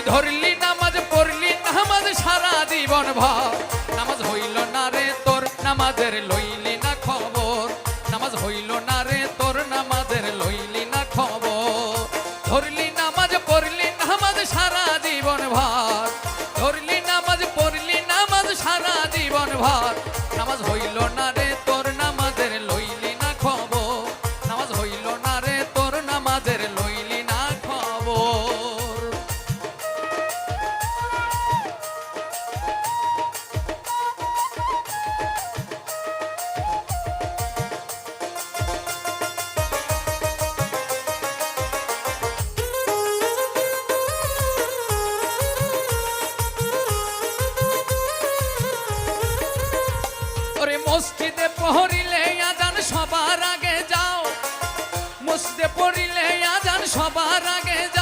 ধরলি নামাজ পড়লি নামাজ সারা জীবন ভর নামাজ হইল না রে তোর নামাজের লইলি না খবর নামাজ হইল না রে তোর নামাজের লইলি না খবর ধরলি নামাজ পড়লি নামাজ সারা জীবন ভর ধরলি নামাজ পড়লি নামাজ সারা জীবন ভর নামাজ হইল না রে তোর নামাজের লইলি না খবর নামাজ হইল না রে তোর নামাজের লইলি না খবর। ওরে মসজিদে পড়িলে আজান সবার আগে যাও মসজিদে পড়িলে আজান সবার আগে যাও